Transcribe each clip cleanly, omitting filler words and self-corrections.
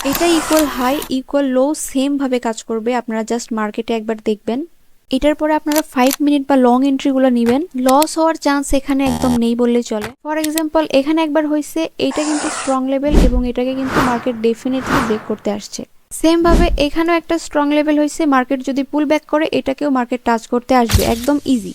এটা equal high equal লো same ভাবে কাজ করবে। আপনারা জাস্ট মার্কেটে একবার দেখবেন। এটার পরে আপনারা 5 মিনিট বা লং এন্ট্রিগুলো নেবেন। লস হওয়ার চান্স এখানে একদম নেই বললেই চলে। ফর এক্সাম্পল এখানে একবার হয়েছে, এটা কিন্তু স্ট্রং লেভেল এবং এটাকে কিন্তু মার্কেট ডেফিনেটলি ব্রেক করতে আসছে। সেম ভাবে এখানেও একটা স্ট্রং লেভেল হয়েছে, মার্কেট যদি পুল ব্যাক করে এটাকেও মার্কেট টাচ করতে আসবে, একদম ইজি।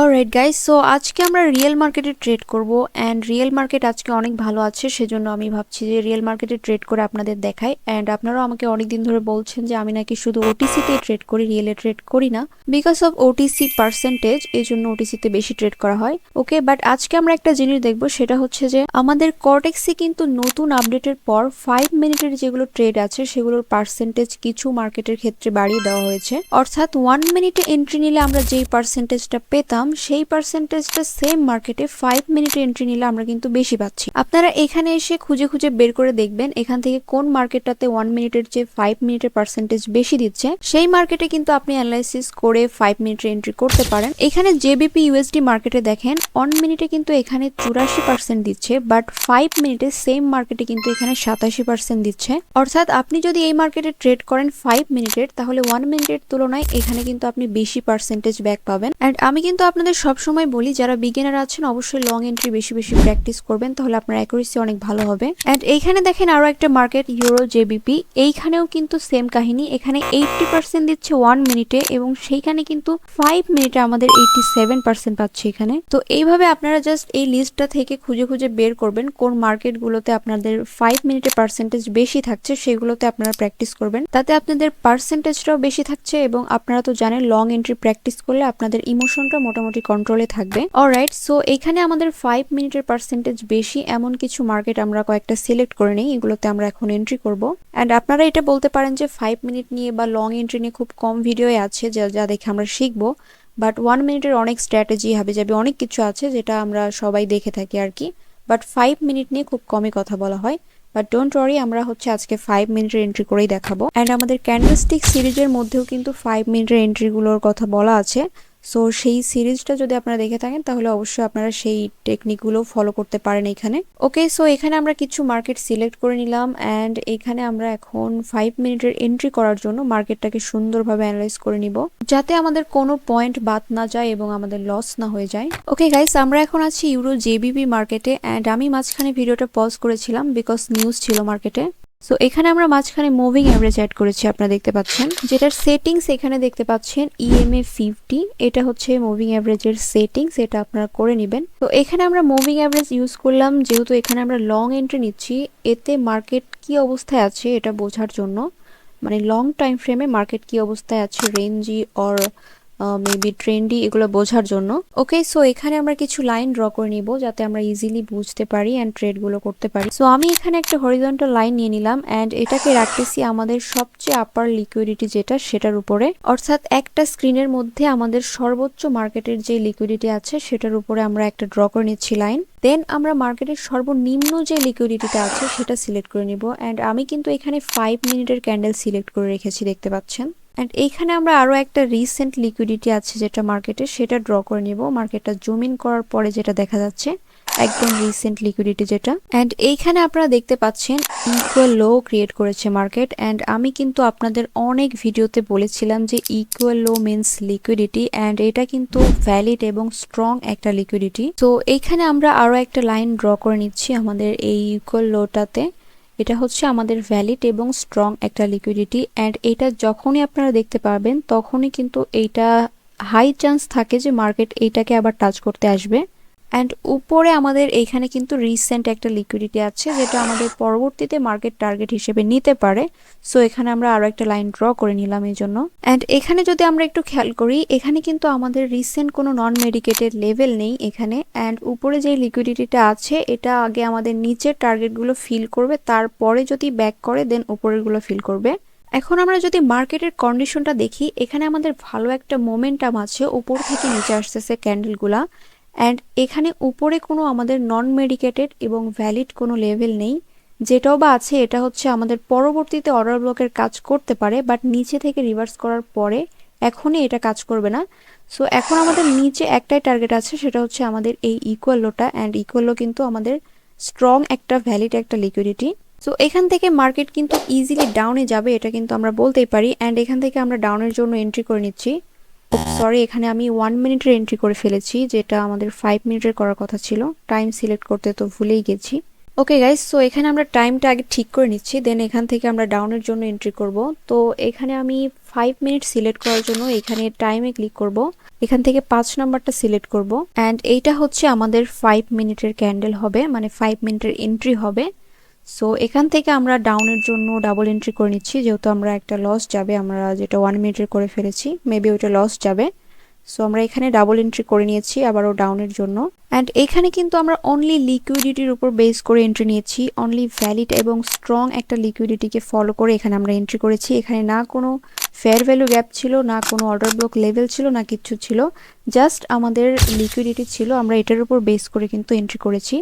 অলরাইট গাইস, সো আজকে আমরা রিয়েল মার্কেটে ট্রেড করব অ্যান্ড রিয়েল মার্কেট আজকে অনেক ভালো আছে, সেজন্য আমি ভাবছি যে রিয়েল মার্কেটে ট্রেড করে আপনাদের দেখাই। অ্যান্ড আপনারাও আমাকে অনেকদিন ধরে বলছেন যে আমি নাকি শুধু ওটিসিতে ট্রেড করি, রিয়েলে ট্রেড করি না, বিকজ অফ ওটিসি পার্সেন্টেজ, এই জন্য ওটিসিতে বেশি ট্রেড করা হয়। ওকে, বাট আজকে আমরা একটা জিনিস দেখবো, সেটা হচ্ছে যে আমাদের কর্টেক্সে কিন্তু নতুন আপডেটের পর 5 মিনিটের যেগুলো ট্রেড আছে সেগুলোর পার্সেন্টেজ কিছু মার্কেটের ক্ষেত্রে বাড়িয়ে দেওয়া হয়েছে। অর্থাৎ 1 মিনিটে এন্ট্রি নিলে আমরা যেই পার্সেন্টেজটা পেতাম সেই পার্সেন্টেজটা সেম মার্কেটে 5 মিনিটে এন্ট্রি নিলে আমরা কিন্তু বেশি পাচ্ছি। আপনারা এখানে এসে খুঁজে খুঁজে বের করে দেখবেন এখান থেকে কোন মার্কেটটাতে 1 মিনিটের চেয়ে 5 মিনিটের পার্সেন্টেজ বেশি দিচ্ছে, সেই মার্কেটে কিন্তু আপনি অ্যানালাইসিস করে 5 মিনিটের এন্ট্রি করতে পারেন। এখানে জেবিপি ইউএসডি মার্কেটে দেখেন 1 মিনিটে কিন্তু এখানে 84% দিচ্ছে, বাট 5 মিনিটে সেম মার্কেটে কিন্তু এখানে 87% দিচ্ছে। অর্থাৎ আপনি যদি এই মার্কেটে ট্রেড করেন 5 মিনিটের, তাহলে 1 মিনিটের তুলনায় এখানে কিন্তু আপনি বেশি পার্সেন্টেজ ব্যাক পাবেন। অ্যান্ড আমি কিন্তু আপনাদের সবসময় বলি যারা বিগিনার আছেন অবশ্যই লং এন্ট্রি বেশি বেশি প্র্যাকটিস করবেন, তাহলে আপনার অ্যাকুরেসি অনেক ভালো হবে। অ্যান্ড এইখানে দেখেন আরো একটা মার্কেট ইউরো জেবিপি, এইখানেও কিন্তু সেম কাহিনী, এখানে 80% দিচ্ছে 1 মিনিটে এবং সেইখানে কিন্তু 5 মিনিটে আমাদের 87% পাচ্ছে এখানে। তো এইভাবে আপনারা জাস্ট এই লিস্টটা থেকে খুঁজে খুঁজে বের করবেন কোন মার্কেটগুলোতে আপনাদের 5 মিনিটে পার্সেন্টেজ বেশি থাকছে, সেগুলোতে আপনারা প্র্যাকটিস করবেন, তাতে আপনাদের পার্সেন্টেজটাও বেশি থাকছে। এবং আপনারা তো জানেন লং এন্ট্রি প্র্যাকটিস করলে আপনাদের ইমোশনটা মোটামুটি কন্ট্রোলে থাকবে। অলরাইট, সো এখানে আমাদের 5 মিনিটের পার্সেন্টেজ বেশি এমন কিছু মার্কেট আমরা কয়েকটা সিলেক্ট করে নিই, এগুলোতে আমরা এখন এন্ট্রি করব। অ্যান্ড আপনারা এটা বলতে পারেন যে 5 মিনিট নিয়ে বা লং এন্ট্রি নিয়ে খুব কম ভিডিও আছে যা দেখে আমরা শিখবো, বাট 1 মিনিটের অনেক স্ট্র্যাটেজি হাবি যাবে, অনেক কিছু আছে যেটা আমরা সবাই দেখে থাকি আর কি, বাট 5 মিনিট নিয়ে খুব কমই কথা বলা হয়। বাট ডোন্ট ওয়ারি, আমরা হচ্ছে আজকে 5 মিনিটের এন্ট্রি করেই দেখাবো। অ্যান্ড আমাদের ক্যান্ডেলস্টিক সিরিজের মধ্যেও কিন্তু 5 মিনিটের এন্ট্রিগুলোর কথা বলা আছে। সো সেই সিরিজটা যদি আপনারা দেখে থাকেন তাহলে অবশ্যই আপনারা সেই টেকনিকগুলো ফলো করতে পারেন এখানে। ওকে, সো এখানে আমরা কিছু মার্কেট সিলেক্ট করে নিলাম অ্যান্ড এখানে আমরা এখন 5 মিনিটের এন্ট্রি করার জন্য মার্কেটটাকে সুন্দরভাবে অ্যানালাইজ করে নিব, যাতে আমাদের কোনো পয়েন্ট বাদ না যায় এবং আমাদের লস না হয়ে যায়। ওকে গাইস, আমরা এখন আছি ইউরো জেবিপি মার্কেটে অ্যান্ড আমি মাঝখানে ভিডিওটা পজ করেছিলাম বিকজ নিউজ ছিল মার্কেটে। সো এখানে আমরা মাঝখানে মুভিং অ্যাভারেজ অ্যাড করেছি, আপনারা দেখতে পাচ্ছেন যেটার সেটিংস এখানে দেখতে পাচ্ছেন EMA 50, এটা হচ্ছে মুভিং অ্যাভারেজের সেটিংস, এটা আপনারা করে নেবেন। তো এখানে আমরা মুভিং অ্যাভারেজ ইউজ করলাম যেহেতু এখানে আমরা লং এন্ট্রি নিচ্ছি, এতে মার্কেট কি অবস্থায় আছে এটা বোঝার জন্য, মানে লং টাইম ফ্রেমে মার্কেট কি অবস্থায় আছে, রেঞ্জি অর মেবি ট্রেন্ডি, এগুলো বোঝার জন্য। ওকে, সো এখানে আমরা কিছু লাইন ড্র করে নিব যাতে আমরা ইজিলি বুঝতে পারি অ্যান্ড ট্রেডগুলো করতে পারি। সো আমি এখানে একটা হরিজন্টাল লাইন নিয়ে নিলাম অ্যান্ড এটাকে রাখতেছি আমাদের সবচেয়ে আপার লিকুইডিটি যেটা সেটার উপরে, অর্থাৎ একটা স্ক্রিনের মধ্যে আমাদের সর্বোচ্চ মার্কেটের যে লিকুইডিটি আছে সেটার উপরে আমরা একটা ড্র করে নিচ্ছি লাইন। দেন আমরা মার্কেটের সর্বনিম্ন যে লিকুইডিটিটা আছে সেটা সিলেক্ট করে নিব অ্যান্ড আমি কিন্তু এখানে 5 মিনিটের ক্যান্ডেল সিলেক্ট করে রেখেছি, দেখতে পাচ্ছেন। অ্যান্ড এইখানে আমরা আরো একটা রিসেন্ট লিকুইডিটি আছে যেটা মার্কেটে, সেটা ড্র করে নিব। মার্কেটটা জুম ইন করার পরে যেটা দেখা যাচ্ছে একদম রিসেন্ট লিকুইডিটি যেটা। অ্যান্ড এইখানে আপনারা দেখতে পাচ্ছেন ইকুয়াল লো ক্রিয়েট করেছে মার্কেট অ্যান্ড আমি কিন্তু আপনাদের অনেক ভিডিওতে বলেছিলাম যে equal low means liquidity and এটা কিন্তু ভ্যালিড এবং স্ট্রং একটা লিকুইডিটি। তো এইখানে আমরা আরো একটা লাইন ড্র করে নিচ্ছি আমাদের এই ইকুয়াল লোটাতে, এটা হচ্ছে আমাদের ভ্যালিড এবং স্ট্রং একটা লিকুইডিটি অ্যান্ড এটা যখনই আপনারা দেখতে পারবেন তখনই কিন্তু এইটা হাই চান্স থাকে যে মার্কেট এইটাকে আবার টাচ করতে আসবে। অ্যান্ড উপরে আমাদের এইখানে কিন্তু রিসেন্ট একটা লিকুইডিটি আছে যেটা আমাদের পরবর্তীতে মার্কেট টার্গেট হিসেবে নিতে পারে। সো এখানে আমরা আরো একটা লাইন ড্র করে নিলাম এই জন্য। অ্যান্ড এখানে যদি আমরা একটু খেয়াল করি এখানে কিন্তু আমাদের রিসেন্ট কোনো নন মেডিকেটেড লেভেল নেই এখানে, অ্যান্ড উপরে যে লিকুইডিটিটা আছে এটা আগে আমাদের নিচের টার্গেটগুলো ফিল করবে, তারপরে যদি ব্যাক করে দেন উপরেরগুলো ফিল করবে। এখন আমরা যদি মার্কেটের কন্ডিশনটা দেখি এখানে আমাদের ভালো একটা মোমেন্টাম আছে, উপর থেকে নিচে আসতেছে ক্যান্ডেলগুলা অ্যান্ড এখানে উপরে কোনো আমাদের নন মেডিকেটেড এবং ভ্যালিড কোনো লেভেল নেই যেটাও বা আছে এটা হচ্ছে আমাদের পরবর্তীতে অর্ডার ব্লকের কাজ করতে পারে, বাট নিচে থেকে রিভার্স করার পরে এখনই এটা কাজ করবে না। সো এখন আমাদের নিচে একটাই টার্গেট আছে, সেটা হচ্ছে আমাদের এই ইকুয়াল লোটা, অ্যান্ড ইকুয়াল লো কিন্তু আমাদের স্ট্রং একটা ভ্যালিড একটা লিকুইডিটি। সো এখান থেকে মার্কেট কিন্তু ইজিলি ডাউনে যাবে, এটা কিন্তু আমরা বলতেই পারি। অ্যান্ড এখান থেকে আমরা ডাউনের জন্য এন্ট্রি করে নিচ্ছি। সরি, এখানে আমি 1 মিনিটের এন্ট্রি করে ফেলেছি, যেটা আমাদের 5 মিনিটের করার কথা ছিল। টাইম সিলেক্ট করতে তো ভুলেই গেছি। ওকে গাইস, সো এখানে আমরা টাইমটা আগে ঠিক করে নিচ্ছি, দেন এখান থেকে আমরা ডাউনের জন্য এন্ট্রি করব। তো এখানে আমি 5 মিনিট সিলেক্ট করার জন্য এখানে টাইমে ক্লিক করব, এখান থেকে 5 নাম্বারটা সিলেক্ট করব, অ্যান্ড এইটা হচ্ছে আমাদের 5 মিনিটের ক্যান্ডেল হবে, মানে 5 মিনিটের এন্ট্রি হবে। সো এখান থেকে আমরা ডাউনের জন্য ডাবল এন্ট্রি করে নিচ্ছি, যেহেতু আমরা একটা লস যাবে, আমরা যেটা 1 মিনিটের করে ফেলেছি মেবি ওইটা লস যাবে। সো আমরা এখানে ডাবল এন্ট্রি করে নিয়েছি আবারও ডাউনের জন্য। অ্যান্ড এখানে কিন্তু আমরা অনলি লিকুইডিটির উপর বেস করে এন্ট্রি নিয়েছি, অনলি ভ্যালিড এবং স্ট্রং একটা লিকুইডিটিকে ফলো করে এখানে আমরা এন্ট্রি করেছি। এখানে না কোনো ফেয়ার ভ্যালু গ্যাপ ছিল, না কোনো অর্ডার ব্লক লেভেল ছিল, না কিচ্ছু ছিল, জাস্ট আমাদের লিকুইডিটি ছিল, আমরা এটার উপর বেস করে কিন্তু এন্ট্রি করেছি।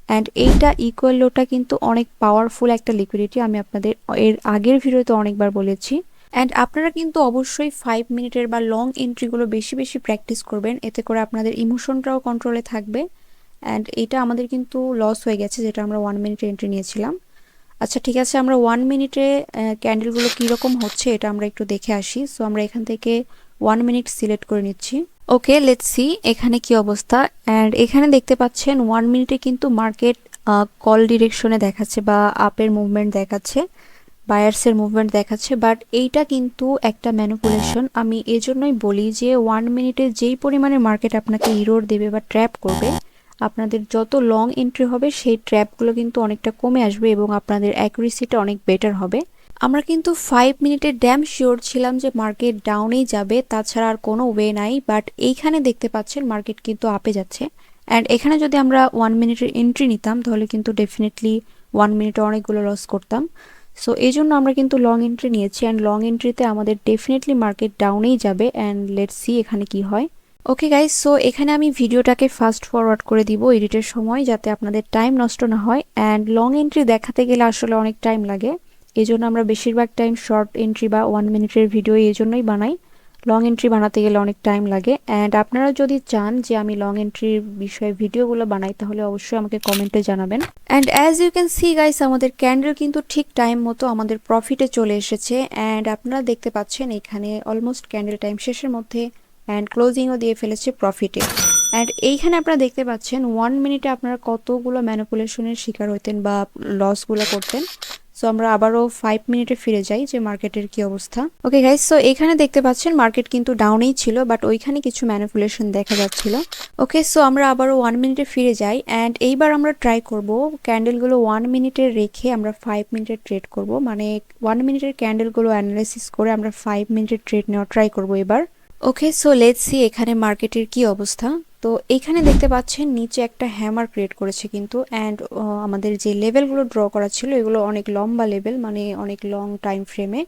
অ্যান্ড এইটা ইকুয়াল লোটা কিন্তু অনেক পাওয়ারফুল একটা লিকুইডিটি, আমি আপনাদের এর আগের ভিডিওতে অনেকবার বলেছি। অ্যান্ড আপনারা কিন্তু অবশ্যই 5 মিনিটের বা লং এন্ট্রিগুলো বেশি বেশি প্র্যাকটিস করবেন, এতে করে আপনাদের ইমোশনটাও কন্ট্রোলে থাকবে। অ্যান্ড এটা আমাদের কিন্তু লস হয়ে গেছে, যেটা আমরা 1 মিনিটে এন্ট্রি নিয়েছিলাম। আচ্ছা ঠিক আছে, আমরা 1 মিনিটে ক্যান্ডেলগুলো কীরকম হচ্ছে এটা আমরা একটু দেখে আসি। সো আমরা এখান থেকে 1 মিনিট সিলেক্ট করে নিচ্ছি। ওকে, লেটস সি এখানে কি অবস্থা। অ্যান্ড এখানে দেখতে পাচ্ছেন 1 মিনিটে কিন্তু মার্কেট কল ডিরেকশনে দেখাচ্ছে বা আপের মুভমেন্ট দেখাচ্ছে, বায়ার্সের মুভমেন্ট দেখাচ্ছে, বাট এইটা কিন্তু একটা ম্যানিপুলেশন। আমি এজন্যই বলি যে 1 মিনিটে যেই পরিমাণে মার্কেট আপনাকে ইরোর দেবে বা ট্র্যাপ করবে, আপনাদের যত লং এন্ট্রি হবে সেই ট্র্যাপগুলো কিন্তু অনেকটা কমে আসবে এবং আপনাদের অ্যাকুরেসিটা অনেক বেটার হবে। আমরা কিন্তু 5 মিনিটে ড্যাম শিওর ছিলাম যে মার্কেট ডাউনেই যাবে, তাছাড়া আর কোনো ওয়ে নাই, বাট এইখানে দেখতে পাচ্ছেন মার্কেট কিন্তু আপে যাচ্ছে। অ্যান্ড এখানে যদি আমরা 1 মিনিটের এন্ট্রি নিতাম তাহলে কিন্তু ডেফিনেটলি 1 মিনিটে অনেকগুলো লস করতাম। সো এই জন্য আমরা কিন্তু লং এন্ট্রি নিয়েছি, অ্যান্ড লং এন্ট্রিতে আমাদের ডেফিনেটলি মার্কেট ডাউনেই যাবে। অ্যান্ড লেটস সি এখানে কি হয়। ওকে গাইস, সো এখানে আমি ভিডিওটাকে ফাস্ট ফরওয়ার্ড করে দিব এডিটের সময়, যাতে আপনাদের টাইম নষ্ট না হয়। অ্যান্ড লং এন্ট্রি দেখাতে গেলে আসলে অনেক টাইম লাগে, এই জন্য আমরা বেশিরভাগ টাইম শর্ট এন্ট্রি বা 1 মিনিটের ভিডিও এই জন্যই বানাই। লং এন্ট্রি বানাতে গেলে অনেক টাইম লাগে। অ্যান্ড আপনারা যদি চান যে আমি লং এন্ট্রির বিষয়ে ভিডিওগুলো বানাই তাহলে অবশ্যই আমাকে কমেন্টে জানাবেন। And as you can see guys, আমাদের ক্যান্ডেল কিন্তু ঠিক টাইম মতো আমাদের প্রফিটে চলে এসেছে। অ্যান্ড আপনারা দেখতে পাচ্ছেন এখানে অলমোস্ট ক্যান্ডেল টাইম শেষের মধ্যে, অ্যান্ড ক্লোজিংও দিয়ে ফেলেছে প্রফিটে। অ্যান্ড এইখানে আপনারা দেখতে পাচ্ছেন 1 মিনিটে আপনারা কতগুলো ম্যানিপুলেশনের শিকার হইতেন বা লসগুলো করতেন। সো আমরা আবারও 5 মিনিটে ফিরে যাই যে মার্কেটের কি অবস্থা। ওকে গাইস, সো এখানে দেখতে পাচ্ছেন মার্কেট কিন্তু ডাউনেই ছিল, বাট ওইখানে কিছু ম্যানিপুলেশন দেখা যাচ্ছিল। ওকে, সো আমরা আবারও 1 মিনিটে ফিরে যাই। অ্যান্ড এইবার আমরা ট্রাই করব ক্যান্ডেলগুলো 1 মিনিটে রেখে আমরা 5 মিনিটে ট্রেড করব, মানে 1 মিনিটের ক্যান্ডেলগুলো অ্যানালাইসিস করে আমরা 5 মিনিটের ট্রেড নেওয়া ট্রাই করব এবার। ওকে, সো লেটস সি এখানে মার্কেটের কি অবস্থা। তো এখানে দেখতে পাচ্ছেন নিচে একটা হ্যামার ক্রিয়েট করেছে কিন্তু, অ্যান্ড আমাদের যে লেভেলগুলো ড্র করা ছিল এগুলো অনেক লম্বা লেভেল, মানে অনেক লং টাইম ফ্রেমে।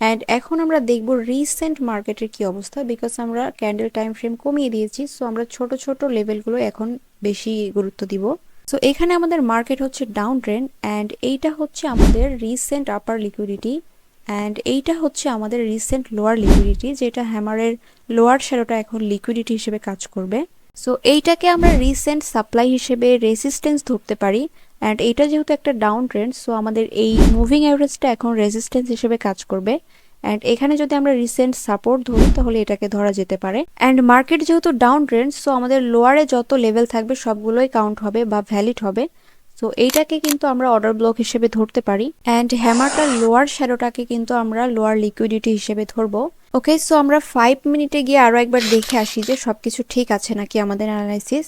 অ্যান্ড এখন আমরা দেখব রিসেন্ট মার্কেটের কি অবস্থা, বিকজ আমরা ক্যান্ডেল টাইম ফ্রেম কমিয়ে দিয়েছি। সো আমরা ছোট ছোট লেভেলগুলো এখন বেশি গুরুত্ব দিব। সো এখানে আমাদের মার্কেট হচ্ছে ডাউন ট্রেন্ড, অ্যান্ড এইটা হচ্ছে আমাদের রিসেন্ট আপার লিকুইডিটি, অ্যান্ড এইটা হচ্ছে আমাদের রিসেন্ট লোয়ার লিকুইডিটি, যেটা হ্যামারের লোয়ার শ্যাডোটা এখন লিকুইডিটি হিসেবে কাজ করবে। সো এইটাকে আমরা রিসেন্ট সাপ্লাই হিসেবে রেসিস্টেন্স ধরতে পারি। অ্যান্ড এইটা যেহেতু একটা ডাউন ট্রেন্ড, সো আমাদের এই মুভিং অ্যাভারেজটা এখন রেজিস্ট্যান্স হিসেবে কাজ করবে। অ্যান্ড এখানে যদি আমরা রিসেন্ট সাপোর্ট ধরি তাহলে এটাকে ধরা যেতে পারে। অ্যান্ড মার্কেট যেহেতু ডাউন ট্রেন্ড, সো আমাদের লোয়ারে যত লেভেল থাকবে সবগুলোই কাউন্ট হবে বা ভ্যালিড হবে। সো এইটাকে কিন্তু আমরা অর্ডার ব্লক হিসেবে ধরতে পারি। অ্যান্ড হ্যামারটার লোয়ার শ্যাডোটাকে কিন্তু আমরা লোয়ার লিকুইডিটি হিসেবে ধরবো। ওকে, সো আমরা 5 মিনিটে গিয়ে আরও একবার দেখে আসি যে সবকিছু ঠিক আছে নাকি আমাদের অ্যানালাইসিস।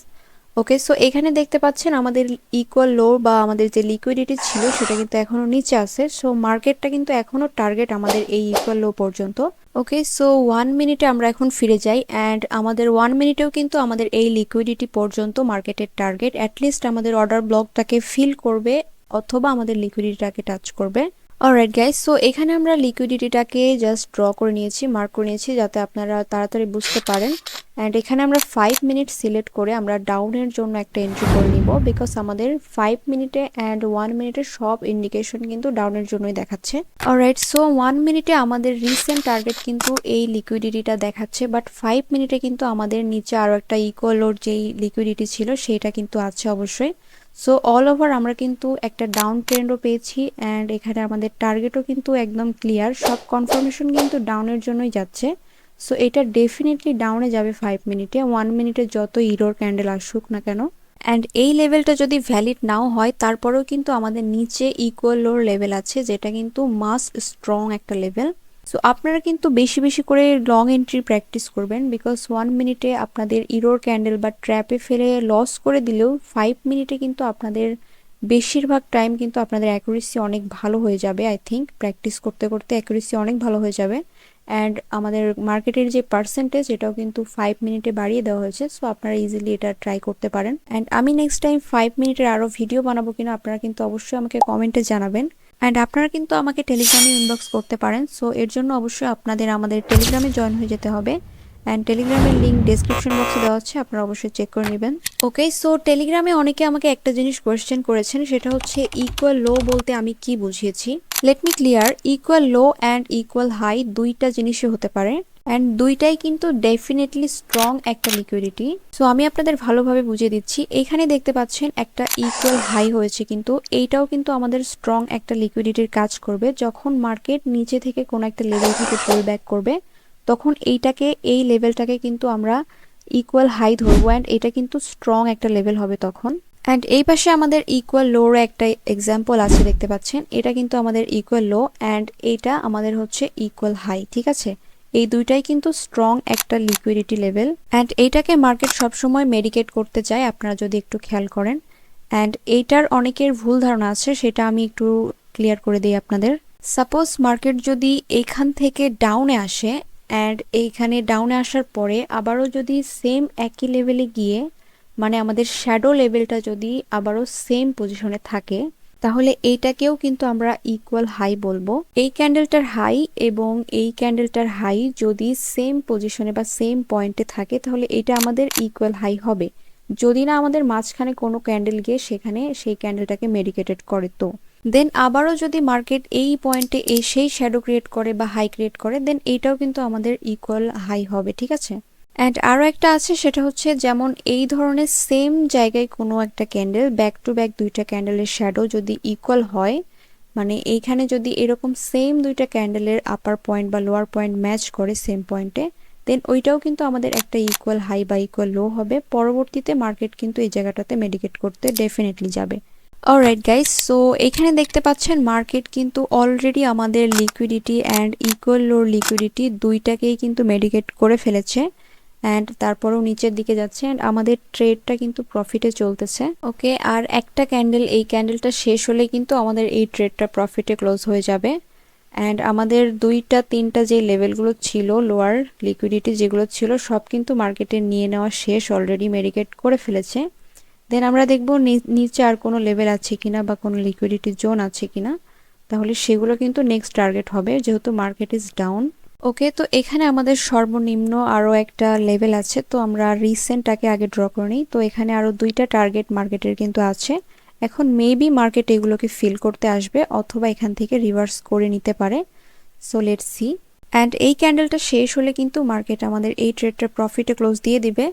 ওকে, সো এখানে দেখতে পাচ্ছেন আমাদের ইকুয়াল লো বা আমাদের যে লিকুইডিটি ছিল সেটা কিন্তু এখনো নিচে আছে। সো মার্কেটটা কিন্তু এখনো টার্গেট আমাদের এই ইকুয়াল লো পর্যন্ত। ওকে, সো 1 মিনিটে আমরা এখন ফিরে যাই। অ্যান্ড আমাদের 1 মিনিটেও কিন্তু আমাদের এই লিকুইডিটি পর্যন্ত মার্কেটের টার্গেট, অ্যাটলিস্ট আমাদের অর্ডার ব্লকটাকে ফিল করবে অথবা আমাদের লিকুইডিটিটাকে টাচ করবে। অলরাইট গাইস, সো এখানে আমরা লিকুইডিটিটাকে জাস্ট ড্র করে নিয়েছি, মার্ক করে নিয়েছি যাতে আপনারা তাড়াতাড়ি বুঝতে পারেন। অ্যান্ড এখানে আমরা 5 মিনিট সিলেক্ট করে আমরা ডাউনের জন্য একটা এন্ট্রি করে নিব, বিকজ আমাদের 5 মিনিটে অ্যান্ড 1 মিনিটে সব ইন্ডিকেশন কিন্তু ডাউনের জন্যই দেখাচ্ছে। অলরাইট, সো 1 মিনিটে আমাদের রিসেন্ট টার্গেট কিন্তু এই লিকুইডিটিটা দেখাচ্ছে, বাট 5 মিনিটে কিন্তু আমাদের নিচে আরও একটা ইকুয়াল লোড যেই লিকুইডিটি ছিল সেটা কিন্তু আছে অবশ্যই। সো অল ওভার আমরা কিন্তু একটা ডাউন ট্রেন্ডও পেয়েছি, অ্যান্ড এখানে আমাদের টার্গেটও কিন্তু একদম ক্লিয়ার, সব কনফার্মেশন কিন্তু ডাউনের জন্যই যাচ্ছে। সো এটা ডেফিনেটলি ডাউনে যাবে 5 মিনিটে, 1 মিনিটে যত ইরোর ক্যান্ডেল আসুক না কেন। অ্যান্ড এই লেভেলটা যদি ভ্যালিড নাও হয় তারপরেও কিন্তু আমাদের নিচে ইকুয়াল লোর লেভেল আছে, যেটা কিন্তু মাস্ট স্ট্রং একটা লেভেল। সো আপনারা কিন্তু বেশি বেশি করে লং এন্ট্রি প্র্যাকটিস করবেন, বিকজ 1 মিনিটে আপনাদের ইরোর ক্যান্ডেল বা ট্র্যাপে ফেলে লস করে দিলেও 5 মিনিটে কিন্তু আপনাদের বেশিরভাগ টাইম কিন্তু আপনাদের অ্যাকুরেসি অনেক ভালো হয়ে যাবে। আই থিঙ্ক প্র্যাকটিস করতে করতে অ্যাকুরেসি অনেক ভালো হয়ে যাবে। অ্যান্ড আমাদের মার্কেটের যে পার্সেন্টেজ এটাও কিন্তু 5 মিনিটে বাড়িয়ে দেওয়া হয়েছে, সো আপনারা ইজিলি এটা ট্রাই করতে পারেন। অ্যান্ড আমি নেক্সট টাইম 5 মিনিটের আরও ভিডিও বানাবো কিনা আপনারা কিন্তু অবশ্যই আমাকে কমেন্টে জানাবেন। অ্যান্ড আপনারা কিন্তু আমাকে টেলিগ্রামে ইনবক্স করতে পারেন, সো এর জন্য অবশ্যই আপনাদের আমাদের টেলিগ্রামে জয়েন হয়ে যেতে হবে। অ্যান্ড টেলিগ্রামের লিঙ্ক ডেসক্রিপশন বক্সে দেওয়া হচ্ছে, আপনারা অবশ্যই চেক করে নেবেন। ওকে, সো টেলিগ্রামে অনেকে আমাকে একটা জিনিস কোয়েশ্চেন করেছেন, সেটা হচ্ছে ইকুয়াল লো বলতে আমি কি বুঝিয়েছি। Let me clear, equal low and equal high দুইটা জিনিসই হতে পারে, অ্যান্ড দুইটাই কিন্তু ডেফিনেটলি স্ট্রং একটা লিকুইডিটি। সো আমি আপনাদের ভালোভাবে বুঝিয়ে দিচ্ছি। এখানে দেখতে পাচ্ছেন একটা ইকুয়াল হাই হয়েছে, কিন্তু এইটাও কিন্তু আমাদের স্ট্রং একটা লিকুইডিটির কাজ করবে। যখন মার্কেট নিচে থেকে কোনো একটা লেভেল থেকে পুল ব্যাক করবে তখন এইটাকে, এই লেভেলটাকে কিন্তু আমরা ইকুয়াল হাই ধরবো, অ্যান্ড এটা কিন্তু স্ট্রং একটা লেভেল হবে তখন। অ্যান্ড এই পাশে আমাদের ইকুয়াল লোর একটা এক্সাম্পল আছে, দেখতে পাচ্ছেন এটা কিন্তু আমাদের ইকুয়াল লো, অ্যান্ড এইটা আমাদের হচ্ছে ইকুয়াল হাই। ঠিক আছে, এই দুইটাই কিন্তু স্ট্রং একটা লিকুইডিটি লেভেল, অ্যান্ড এইটাকে মার্কেট সবসময় মেডিকেট করতে চায়, আপনারা যদি একটু খেয়াল করেন। অ্যান্ড এইটার অনেকের ভুল ধারণা আছে, সেটা আমি একটু ক্লিয়ার করে দিই আপনাদের। সাপোজ মার্কেট যদি এইখান থেকে ডাউনে আসে, অ্যান্ড এইখানে ডাউনে আসার পরে আবারও যদি সেম একই লেভেলে গিয়ে, মানে আমাদের শ্যাডো লেভেলটা যদি আবারও সেম পজিশনে থাকে, তাহলে এইটাকেও কিন্তু আমরা ইকুয়াল হাই বলবো। এই ক্যান্ডেলটার হাই এবং এই ক্যান্ডেলটার হাই যদি সেম পজিশনে বা সেম পয়েন্টে থাকে তাহলে এটা আমাদের ইকুয়াল হাই হবে, যদি না আমাদের মাঝখানে কোনো ক্যান্ডেল গিয়ে সেখানে সেই ক্যান্ডেলটাকে মেডিকেটেড করে। তো দেন আবারও যদি মার্কেট এই পয়েন্টে এসেই শ্যাডো ক্রিয়েট করে বা হাই ক্রিয়েট করে, দেন এইটাও কিন্তু আমাদের ইকুয়াল হাই হবে। ঠিক আছে, অ্যান্ড আরও একটা আছে, সেটা হচ্ছে যেমন এই ধরনের সেম জায়গায় কোনো একটা ক্যান্ডেল ব্যাক টু ব্যাক দুইটা ক্যান্ডেলের শ্যাডো যদি ইকুয়াল হয়, মানে এইখানে যদি এরকম সেম দুইটা ক্যান্ডেলের আপার পয়েন্ট বা লোয়ার পয়েন্ট ম্যাচ করে সেম পয়েন্টে, দেন ওইটাও কিন্তু আমাদের একটা ইকুয়াল হাই বা ইকুয়াল লো হবে। পরবর্তীতে মার্কেট কিন্তু এই জায়গাটাতে মেডিকেট করতে ডেফিনেটলি যাবে। অলরাইট গাইস, সো এখানে দেখতে পাচ্ছেন মার্কেট কিন্তু অলরেডি আমাদের লিকুইডিটি অ্যান্ড ইকুয়াল লোর লিকুইডিটি দুইটাকেই কিন্তু মেডিকেট করে ফেলেছে, অ্যান্ড তারপরেও নিচের দিকে যাচ্ছে, অ্যান্ড আমাদের ট্রেডটা কিন্তু প্রফিটে চলতেছে। ওকে, আর একটা ক্যান্ডেল, এই ক্যান্ডেলটা শেষ হলে কিন্তু আমাদের এই ট্রেডটা প্রফিটে ক্লোজ হয়ে যাবে। অ্যান্ড আমাদের দুইটা তিনটা যে লেভেলগুলো ছিল, লোয়ার লিকুইডিটি যেগুলো ছিল, সব কিন্তু মার্কেটে নিয়ে নেওয়া শেষ, অলরেডি মেডিকেট করে ফেলেছে। দেন আমরা দেখব নিচে আর কোনো লেভেল আছে কিনা বা কোনো লিকুইডিটি জোন আছে কিনা, তাহলে সেগুলো কিন্তু নেক্সট টার্গেট হবে, যেহেতু মার্কেট ইজ ডাউন। ওকে, তো এখানে আমাদের সর্বনিম্ন আরও একটা লেভেল আছে, তো আমরা রিসেন্টটাকে আগে ড্র করে নিই। তো এখানে আরও দুইটা টার্গেট মার্কেটের কিন্তু আছে। এখন মেবি মার্কেট এগুলোকে ফিল করতে আসবে, অথবা এখান থেকে রিভার্স করে নিতে পারে। So let's see. অ্যান্ড এই ক্যান্ডেলটা শেষ হলে কিন্তু মার্কেট আমাদের এই ট্রেডটা প্রফিটে ক্লোজ দিয়ে দিবে।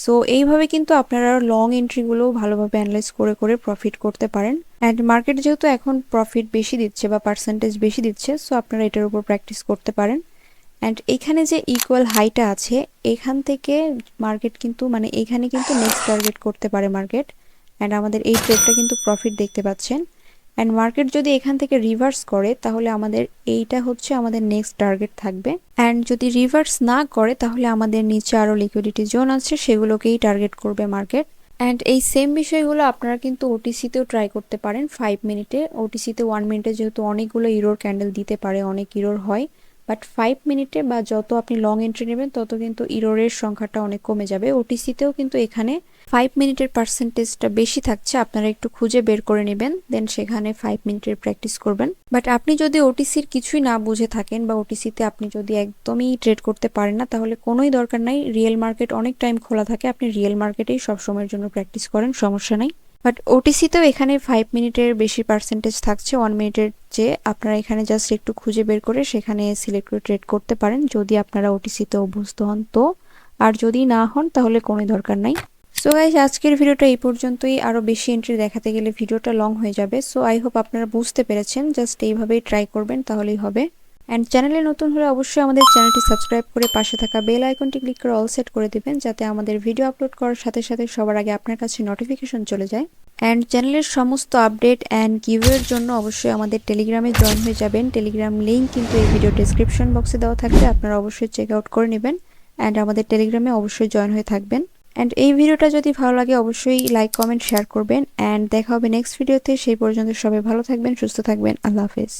সো এইভাবে কিন্তু আপনারা লং এন্ট্রিগুলোও ভালোভাবে অ্যানালাইজ করে করে প্রফিট করতে পারেন। অ্যান্ড মার্কেট যেহেতু এখন প্রফিট বেশি দিচ্ছে বা পার্সেন্টেজ বেশি দিচ্ছে, সো আপনারা এটার উপর প্র্যাকটিস করতে পারেন। অ্যান্ড এখানে যে ইকুয়াল হাইটা আছে, এখান থেকে মার্কেট কিন্তু, মানে এখানে কিন্তু নেক্সট টার্গেট করতে পারে মার্কেট। অ্যান্ড আমাদের এই ট্রেডটা কিন্তু প্রফিট দেখতে পাচ্ছেন। অ্যান্ড মার্কেট যদি এখান থেকে রিভার্স করে তাহলে আমাদের এইটা হচ্ছে আমাদের নেক্সট টার্গেট থাকবে। অ্যান্ড যদি রিভার্স না করে তাহলে আমাদের নিচে আরও লিকুইডিটি জোন আছে, সেগুলোকেই টার্গেট করবে মার্কেট। অ্যান্ড এই সেম বিষয়গুলো আপনারা কিন্তু ওটিসিতেও ট্রাই করতে পারেন 5 মিনিটে। ওটিসিতে 1 মিনিটে যেহেতু অনেকগুলো ইরোর ক্যান্ডেল দিতে পারে, অনেক ইরোর হয়, বাট 5 মিনিটে বা যত আপনি লং এন্ট্রি নেবেন তত কিন্তু ইররের সংখ্যাটা অনেক কমে যাবে। ওটিসিতেও কিন্তু এখানে 5 মিনিটের পার্সেন্টেজটা বেশি থাকছে, আপনারা একটু খুঁজে বের করে নেবেন, দেন সেখানে 5 মিনিটের প্র্যাকটিস করবেন। বাট আপনি যদি ওটিসির কিছুই না বুঝে থাকেন বা ওটিসিতে আপনি যদি একদমই ট্রেড করতে পারেন না, তাহলে কোনোই দরকার নাই, রিয়েল মার্কেট অনেক টাইম খোলা থাকে, আপনি রিয়েল মার্কেটেই সবসময়ের জন্য প্র্যাকটিস করেন, সমস্যা নাই। বাট ওটিসিতেও এখানে 5 মিনিটের বেশি পার্সেন্টেজ থাকছে 1 মিনিটের চেয়ে। আপনারা এখানে জাস্ট একটু খুঁজে বের করে সেখানে সিলেক্ট করে ট্রেড করতে পারেন যদি আপনারা ওটিসিতে অভ্যস্ত হন তো, আর যদি না হন তাহলে কোনো দরকার নাই। সো গাইস, আজকের ভিডিওটা এই পর্যন্তই। আরও বেশি এন্ট্রি দেখাতে গেলে ভিডিওটা লং হয়ে যাবে। সো আই হোপ আপনারা বুঝতে পেরেছেন, জাস্ট এইভাবেই ট্রাই করবেন তাহলেই হবে। অ্যান্ড চ্যানেলে নতুন হলে অবশ্যই আমাদের চ্যানেলটি সাবস্ক্রাইব করে পাশে থাকা বেল আইকনটি ক্লিক করে অল সেট করে দিবেন, যাতে আমাদের ভিডিও আপলোড করার সাথে সাথে সবার আগে আপনার কাছে নোটিফিকেশন চলে যায়। অ্যান্ড চ্যানেলের সমস্ত আপডেট অ্যান্ড গিভওয়ের জন্য অবশ্যই আমাদের টেলিগ্রামে জয়েন হয়ে যাবেন। টেলিগ্রাম লিঙ্ক কিন্তু এই ভিডিও ডেসক্রিপশন বক্সে দেওয়া থাকবে, আপনারা অবশ্যই চেক আউট করে নেবেন অ্যান্ড আমাদের টেলিগ্রামে অবশ্যই জয়েন হয়ে থাকবেন। অ্যান্ড এই ভিডিওটা যদি ভালো লাগে অবশ্যই লাইক কমেন্ট শেয়ার করবেন। অ্যান্ড দেখা হবে নেক্সট ভিডিওতে, সেই পর্যন্ত সবাই ভালো থাকবেন, সুস্থ থাকবেন, আল্লাহ হাফেজ।